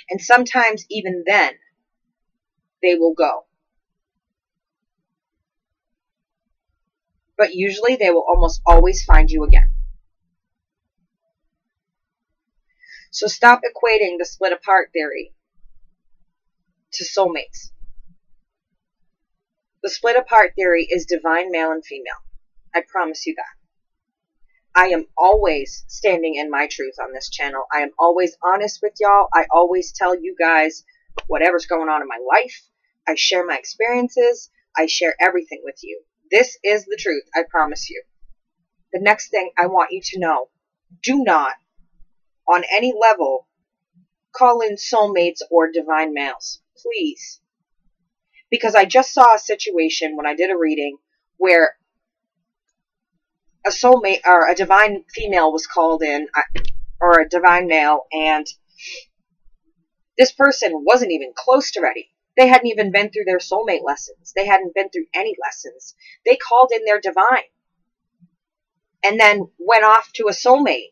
And sometimes even then, they will go. But usually they will almost always find you again. So stop equating the split apart theory to soulmates. The split apart theory is divine male and female. I promise you that. I am always standing in my truth on this channel. I am always honest with y'all. I always tell you guys whatever's going on in my life. I share my experiences. I share everything with you. This is the truth, I promise you. The next thing I want you to know, do not, on any level, call in soulmates or divine males. Please. Because I just saw a situation when I did a reading where a soulmate or a divine female was called in, or a divine male, and this person wasn't even close to ready. They hadn't even been through their soulmate lessons. They hadn't been through any lessons. They called in their divine and then went off to a soulmate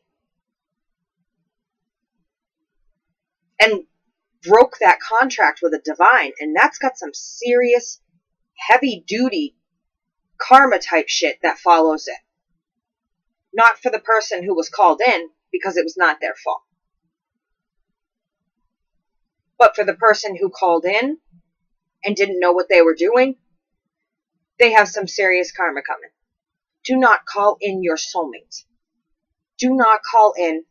and broke that contract with a divine. And that's got some serious, heavy-duty karma type shit that follows it. Not for the person who was called in, because it was not their fault. But for the person who called in and didn't know what they were doing, they have some serious karma coming. Do not call in your soulmate. Do not call in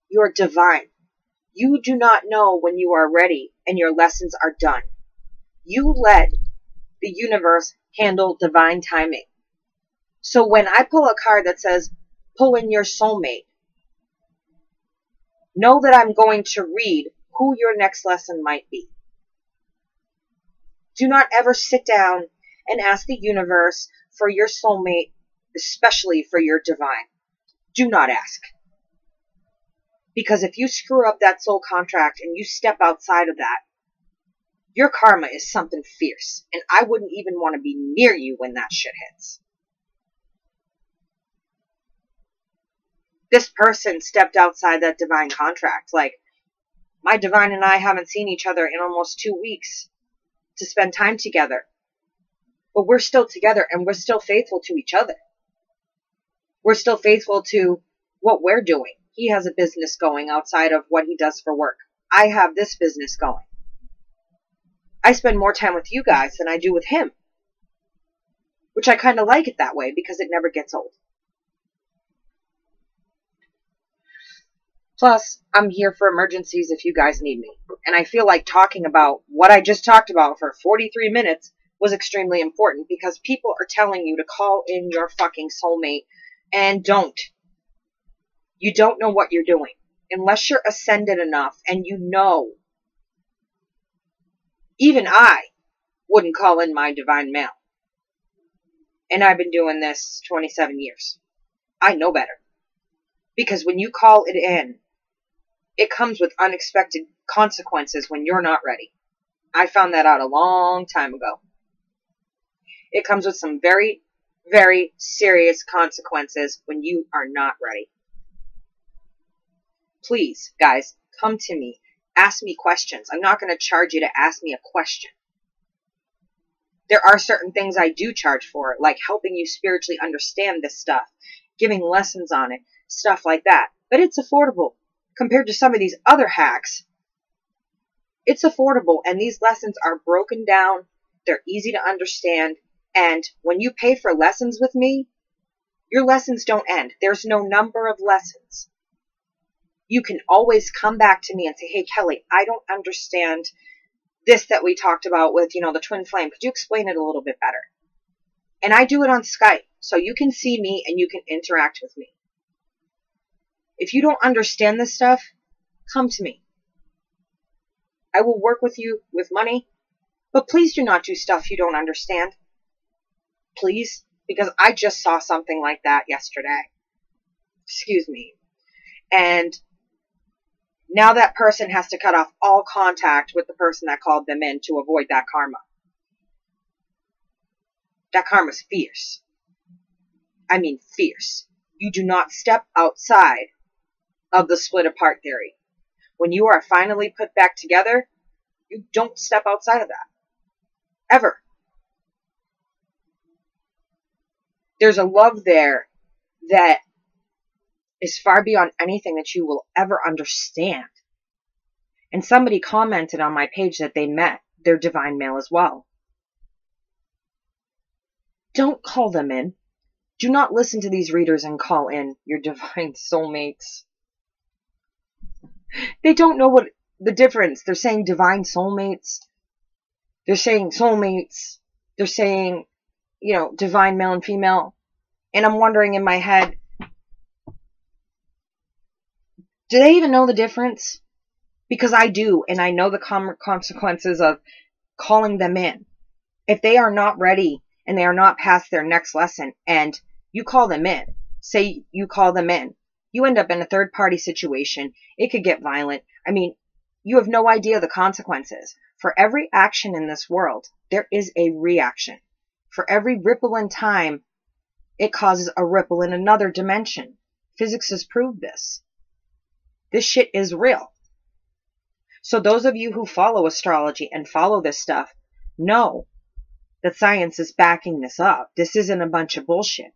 your divine. You do not know when you are ready and your lessons are done. You let the universe handle divine timing. So when I pull a card that says, pull in your soulmate, know that I'm going to read who your next lesson might be. Do not ever sit down and ask the universe for your soulmate, especially for your divine. Do not ask. Because if you screw up that soul contract and you step outside of that, your karma is something fierce. And I wouldn't even want to be near you when that shit hits. This person stepped outside that divine contract. Like, my divine and I haven't seen each other in almost 2 weeks to spend time together. But we're still together and we're still faithful to each other. We're still faithful to what we're doing. He has a business going outside of what he does for work. I have this business going. I spend more time with you guys than I do with him. Which I kind of like it that way because it never gets old. Plus, I'm here for emergencies if you guys need me. And I feel like talking about what I just talked about for 43 minutes was extremely important because people are telling you to call in your fucking soulmate and don't. You don't know what you're doing. Unless you're ascended enough and you know. Even I wouldn't call in my divine male. And I've been doing this 27 years. I know better. Because when you call it in, it comes with unexpected consequences when you're not ready. I found that out a long time ago. It comes with some very, very serious consequences when you are not ready. Please, guys, come to me. Ask me questions. I'm not going to charge you to ask me a question. There are certain things I do charge for, like helping you spiritually understand this stuff, giving lessons on it, stuff like that. But it's affordable compared to some of these other hacks. It's affordable, and these lessons are broken down. They're easy to understand. And when you pay for lessons with me, your lessons don't end. There's no number of lessons. You can always come back to me and say, hey, Kelly, I don't understand this that we talked about with, the twin flame. Could you explain it a little bit better? And I do it on Skype, so you can see me and you can interact with me. If you don't understand this stuff, come to me. I will work with you with money, but please do not do stuff you don't understand. Please, because I just saw something like that yesterday. Excuse me. And now that person has to cut off all contact with the person that called them in to avoid that karma. That karma's fierce. I mean fierce. You do not step outside of the split apart theory. When you are finally put back together, you don't step outside of that. Ever. There's a love there that is far beyond anything that you will ever understand. And somebody commented on my page that they met their divine male as well. Don't call them in. Do not listen to these readers and call in your divine soulmates. They don't know what the difference. They're saying divine soulmates. They're saying soulmates. They're saying, divine male and female. And I'm wondering in my head, do they even know the difference? Because I do, and I know the consequences of calling them in. If they are not ready and they are not past their next lesson, and you call them in, say you call them in, you end up in a third-party situation. It could get violent. I mean, you have no idea the consequences. For every action in this world, there is a reaction. For every ripple in time, it causes a ripple in another dimension. Physics has proved this. This shit is real. So those of you who follow astrology and follow this stuff know that science is backing this up. This isn't a bunch of bullshit.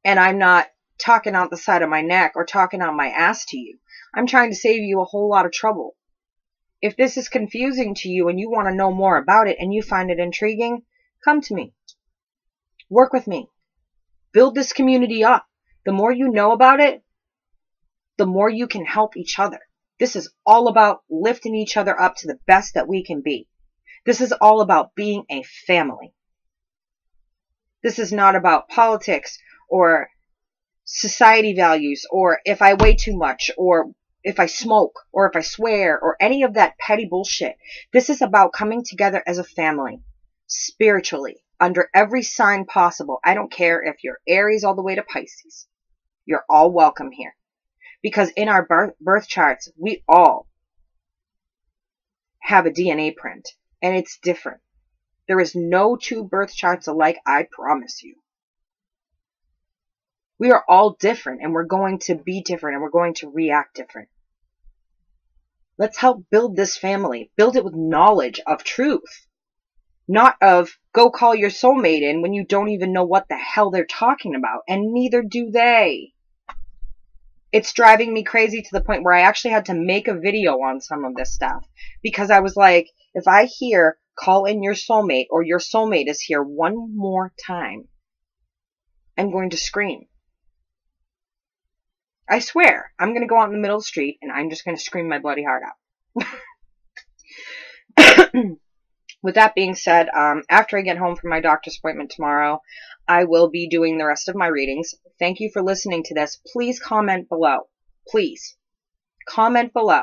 And I'm not talking out the side of my neck or talking out my ass to you. I'm trying to save you a whole lot of trouble. If this is confusing to you and you want to know more about it and you find it intriguing, come to me. Work with me. Build this community up. The more you know about it, the more you can help each other. This is all about lifting each other up to the best that we can be. This is all about being a family. This is not about politics or society values or if I weigh too much or if I smoke or if I swear or any of that petty bullshit. This is about coming together as a family, spiritually, under every sign possible. I don't care if you're Aries all the way to Pisces. You're all welcome here. Because in our birth charts, we all have a DNA print. And it's different. There is no two birth charts alike, I promise you. We are all different, and we're going to be different, and we're going to react different. Let's help build this family. Build it with knowledge of truth. Not of, go call your soulmate in when you don't even know what the hell they're talking about. And neither do they. It's driving me crazy to the point where I actually had to make a video on some of this stuff. Because I was like, if I hear, call in your soulmate, or your soulmate is here one more time, I'm going to scream. I swear, I'm going to go out in the middle of the street, and I'm just going to scream my bloody heart out. With that being said, after I get home from my doctor's appointment tomorrow, I will be doing the rest of my readings. Thank you for listening to this. Please comment below. Please. Comment below.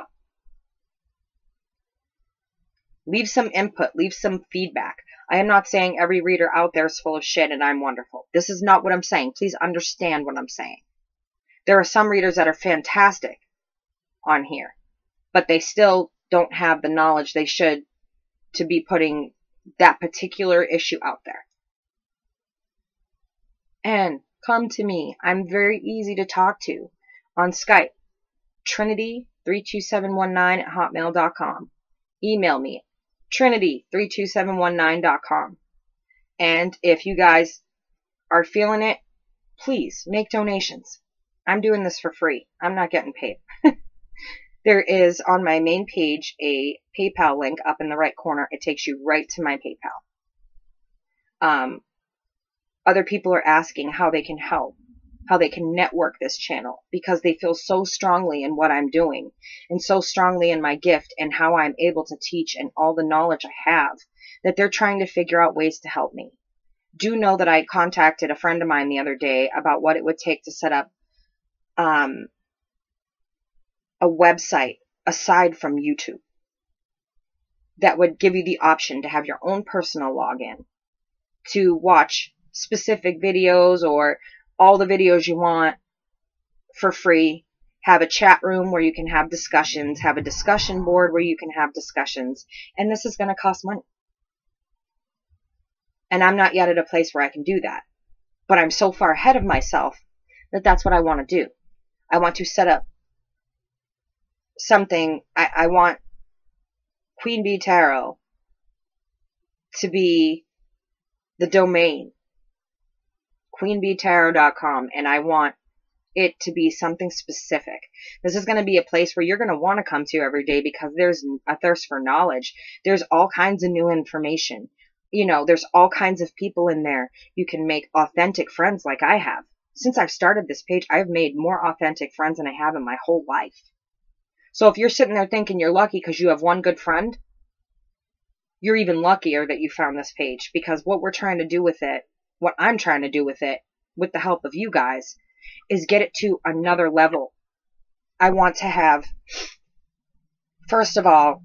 Leave some input, leave some feedback. I am not saying every reader out there is full of shit and I'm wonderful. This is not what I'm saying. Please understand what I'm saying. There are some readers that are fantastic on here, but they still don't have the knowledge they should to be putting that particular issue out there. And come to me. I'm very easy to talk to on Skype. Trinity32719@hotmail.com. Email me, Trinity32719.com. And if you guys are feeling it, please make donations. I'm doing this for free. I'm not getting paid. There is on my main page a PayPal link up in the right corner. It takes you right to my PayPal. Other people are asking how they can help, how they can network this channel, because they feel so strongly in what I'm doing and so strongly in my gift and how I'm able to teach and all the knowledge I have, that they're trying to figure out ways to help me. Do know that I contacted a friend of mine the other day about what it would take to set up a website aside from YouTube that would give you the option to have your own personal login to watch specific videos or all the videos you want for free, have a chat room where you can have discussions, have a discussion board where you can have discussions, and this is going to cost money. And I'm not yet at a place where I can do that, but I'm so far ahead of myself that that's what I want to do. I want to set up something. I want Queen Bee Tarot to be the domain, queenbeetarot.com, and I want it to be something specific. This is going to be a place where you're going to want to come to every day because there's a thirst for knowledge. There's all kinds of new information. You know, there's all kinds of people in there. You can make authentic friends like I have. Since I've started this page, I've made more authentic friends than I have in my whole life. So if you're sitting there thinking you're lucky because you have one good friend, you're even luckier that you found this page, because what we're trying to do with it, what I'm trying to do with it, with the help of you guys, is get it to another level. I want to have, first of all,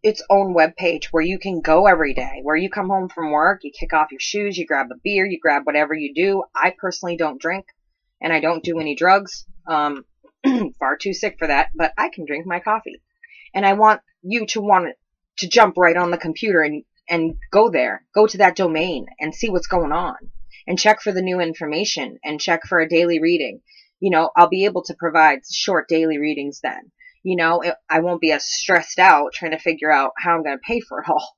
its own webpage where you can go every day, where you come home from work, you kick off your shoes, you grab a beer, you grab whatever you do. I personally don't drink, and I don't do any drugs. Far too sick for that, but I can drink my coffee. And I want you to want to jump right on the computer and go there, go to that domain and see what's going on and check for the new information and check for a daily reading. You know, I'll be able to provide short daily readings then. You know, I won't be as stressed out trying to figure out how I'm going to pay for it all.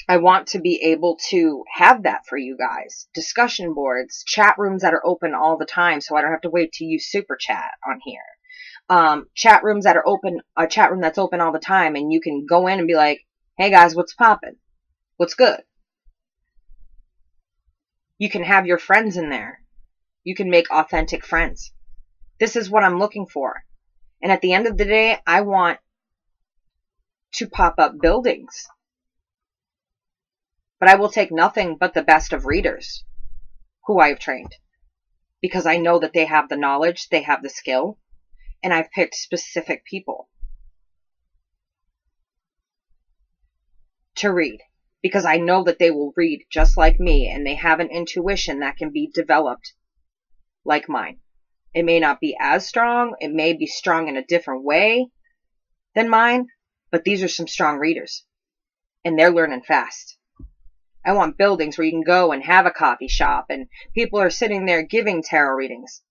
I want to be able to have that for you guys. Discussion boards, chat rooms that are open all the time, so I don't have to wait to use Super Chat on here. Chat rooms that are open, a chat room that's open all the time, and you can go in and be like, hey guys, what's poppin'? What's good? You can have your friends in there. You can make authentic friends. This is what I'm looking for. And at the end of the day, I want to pop up buildings. But I will take nothing but the best of readers who I have trained, because I know that they have the knowledge, they have the skill, and I've picked specific people to read, because I know that they will read just like me, and they have an intuition that can be developed like mine. It may not be as strong, it may be strong in a different way than mine, but these are some strong readers, and they're learning fast. I want buildings where you can go and have a coffee shop, and people are sitting there giving tarot readings,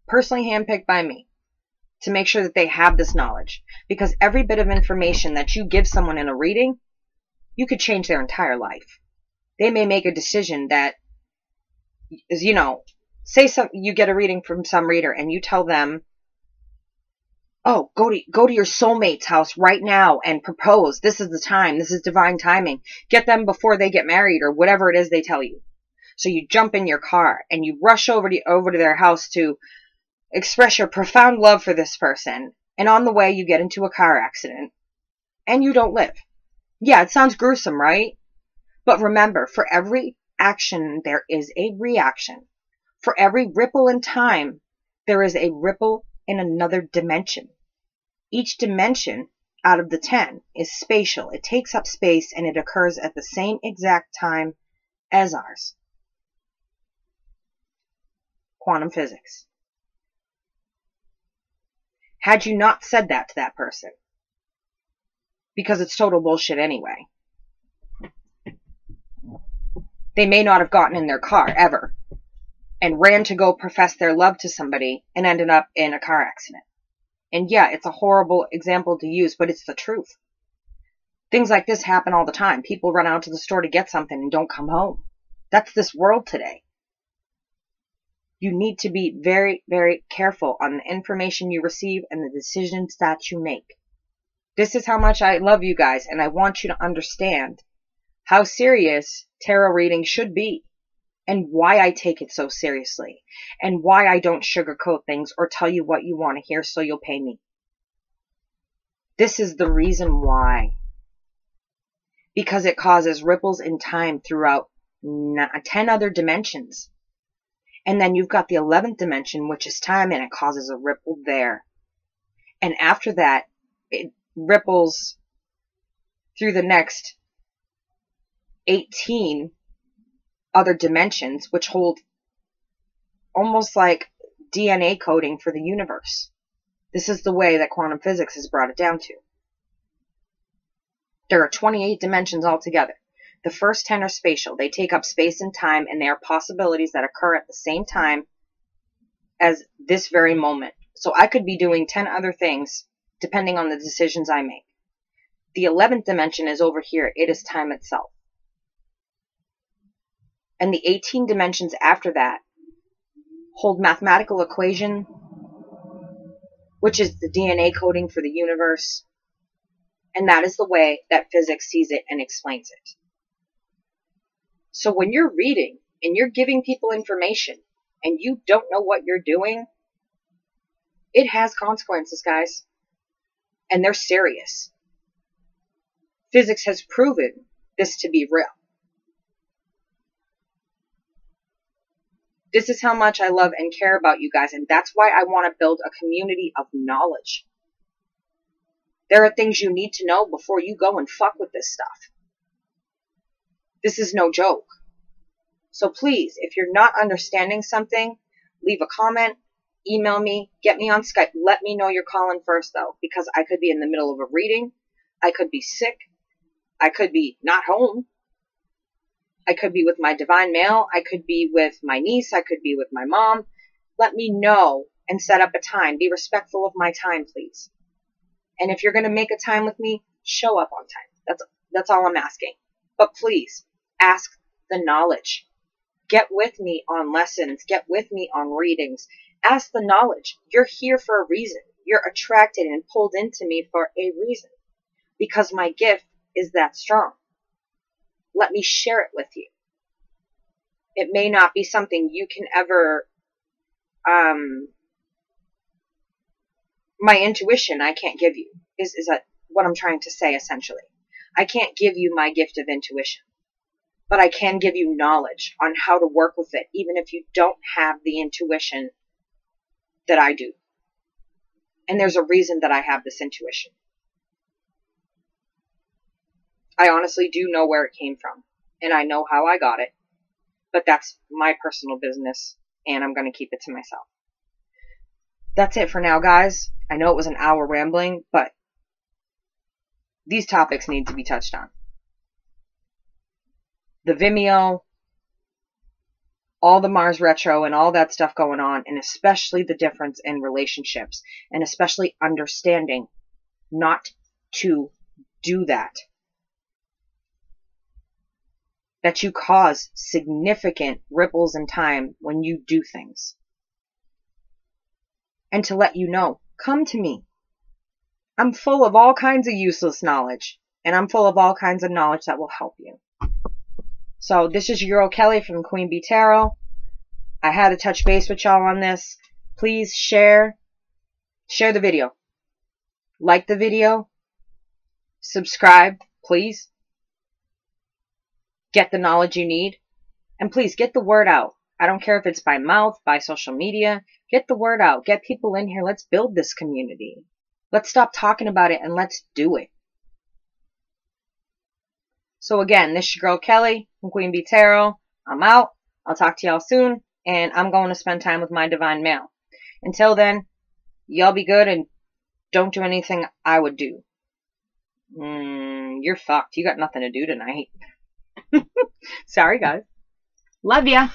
personally handpicked by me, to make sure that they have this knowledge. Because every bit of information that you give someone in a reading, you could change their entire life. They may make a decision that is, you know, say you get a reading from some reader and you tell them, oh, go to your soulmate's house right now and propose. This is the time. This is divine timing. Get them before they get married, or whatever it is they tell you. So you jump in your car and you rush over to their house to express your profound love for this person. And on the way, you get into a car accident and you don't live. Yeah, it sounds gruesome, right? But remember, for every action, there is a reaction. For every ripple in time, there is a ripple in another dimension. Each dimension out of the 10 is spatial. It takes up space and it occurs at the same exact time as ours. Quantum physics. Had you not said that to that person, because it's total bullshit anyway, they may not have gotten in their car ever and ran to go profess their love to somebody and ended up in a car accident. And yeah, it's a horrible example to use, but it's the truth. Things like this happen all the time. People run out to the store to get something and don't come home. That's this world today. You need to be very, very careful on the information you receive and the decisions that you make. This is how much I love you guys, and I want you to understand how serious tarot reading should be and why I take it so seriously and why I don't sugarcoat things or tell you what you want to hear so you'll pay me. This is the reason why. Because it causes ripples in time throughout 10 other dimensions. And then you've got the 11th dimension, which is time, and it causes a ripple there. And after that, it ripples through the next 18 other dimensions, which hold almost like DNA coding for the universe. This is the way that quantum physics has brought it down to. There are 28 dimensions altogether. The first 10 are spatial. They take up space and time, and they are possibilities that occur at the same time as this very moment. So I could be doing 10 other things depending on the decisions I make. The 11th dimension is over here. It is time itself. And the 18 dimensions after that hold mathematical equation, which is the DNA coding for the universe. And that is the way that physics sees it and explains it. So when you're reading and you're giving people information and you don't know what you're doing, it has consequences, guys. And they're serious. Physics has proven this to be real. This is how much I love and care about you guys, and that's why I want to build a community of knowledge. There are things you need to know before you go and fuck with this stuff. This is no joke. So please, if you're not understanding something, leave a comment, email me, get me on Skype. Let me know you're calling first, though, because I could be in the middle of a reading. I could be sick. I could be not home. I could be with my divine male. I could be with my niece. I could be with my mom. Let me know and set up a time. Be respectful of my time, please. And if you're going to make a time with me, show up on time. That's all I'm asking. But please, ask the knowledge. Get with me on lessons. Get with me on readings. Ask the knowledge. You're here for a reason. You're attracted and pulled into me for a reason. Because my gift is that strong. Let me share it with you. It may not be something you can ever, my intuition I can't give you, is that what I'm trying to say essentially. I can't give you my gift of intuition, but I can give you knowledge on how to work with it, even if you don't have the intuition that I do. And there's a reason that I have this intuition. I honestly do know where it came from, and I know how I got it, but that's my personal business, and I'm going to keep it to myself. That's it for now, guys. I know it was an hour rambling, but these topics need to be touched on. The Vimeo, all the Mars retro, and all that stuff going on, and especially the difference in relationships, and especially understanding not to do that. That you cause significant ripples in time when you do things. And to let you know, come to me. I'm full of all kinds of useless knowledge, and I'm full of all kinds of knowledge that will help you. So this is your girl Kelly from Queen Bee Tarot. I had to touch base with y'all on this. Please share the video. Like the video. Subscribe, please. Get the knowledge you need. And please get the word out. I don't care if it's by mouth, by social media. Get the word out. Get people in here. Let's build this community. Let's stop talking about it and let's do it. So again, this is your girl Kelly from Queen Bee Tarot. I'm out. I'll talk to y'all soon. And I'm going to spend time with my divine male. Until then, y'all be good and don't do anything I would do. You're fucked. You got nothing to do tonight. Sorry, guys. Love ya.